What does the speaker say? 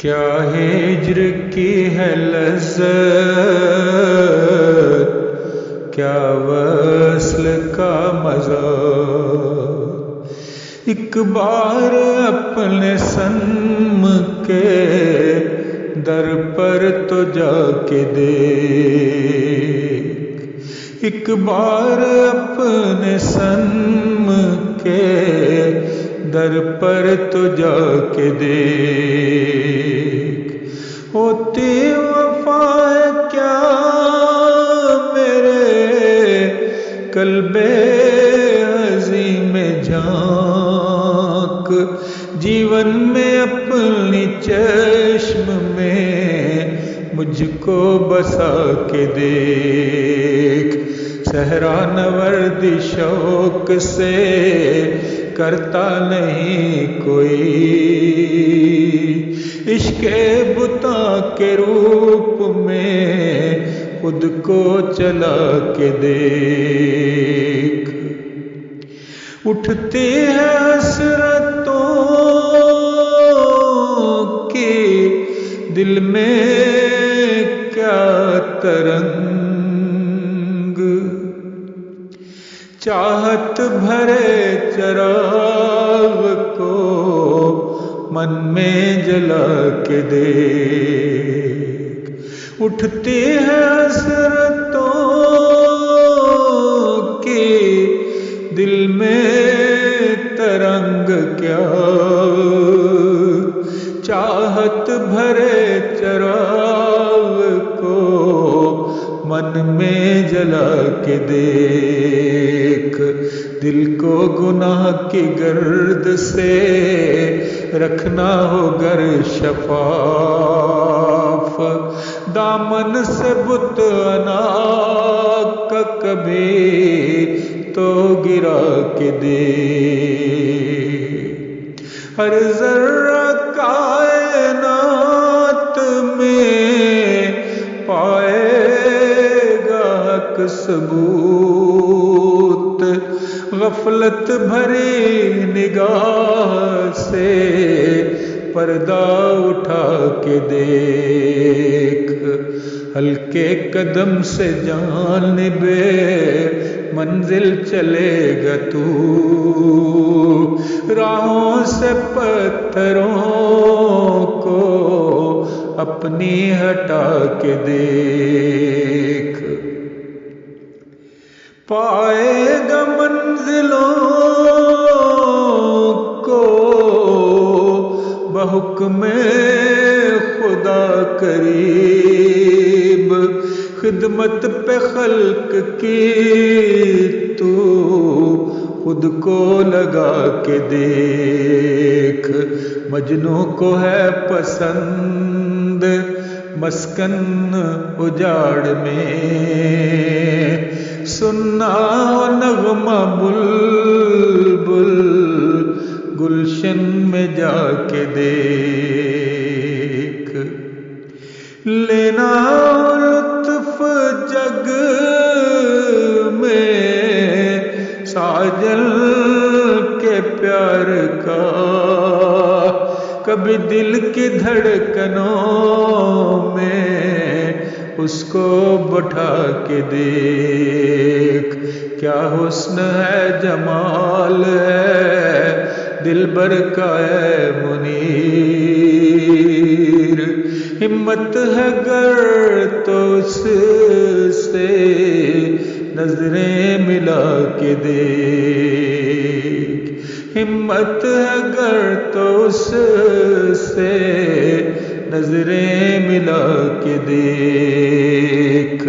کیا ہجر کی ہے لذت، کیا وصل کا مزہ، ایک بار اپنے سنم کے در پر تو جا کے دیکھ، ایک بار اپنے سنم کے در پر تو جا کے دیکھ، ہوتی وفا ہے کیا میرے قلب عظیم جھانک، جیون میں اپنی چشم میں مجھ کو بسا کے دیکھ، صحرا نورد شوق سے کرتا نہیں کوئی، عشق بتاں کے روپ میں خود کو چلا کے دیکھ، اٹھتی ہے حسرتوں کی دل میں کیا ترنگ، چاہت بھرے چراغ کو من میں جلا کے دیکھ، اٹھتی ہے حسرتوں کی دل میں ترنگ کیا، چاہت بھرے چراغ کو من میں جلا کے دیکھ، دل کو گناہ کی گرد سے رکھنا ہو گر شفاف، دامن سے بت انا کا کبھی تو گرا کے دیکھ، ہر ذرہ کائنات میں پائے گا حق ثبوت، غفلت بھری نگاہ سے پردہ اٹھا کے دیکھ، ہلکے قدم سے جانب منزل چلے گا تو، راہوں سے پتھروں کو اپنی ہٹا کے دیکھ، پائے گا منزلوں کو بحکم خدا قریب، خدمت پہ خلق کی تو خود کو لگا کے دیکھ، مجنو کو ہے پسند مسکن اجاڑ میں، سننا نغمہ بلبل گلشن میں جا کے دیکھ، لینا لطف جگ میں ساجل کے پیار کا، کبھی دل کی دھڑکنوں میں اس کو بٹھا کے دیکھ، کیا حسن ہے جمال ہے دلبر کا اے منیر، ہمت ہے گر تو اس سے نظریں ملا کے دیکھ، ہمت ہے گر تو اس سے نظریں ملا کے دیکھ۔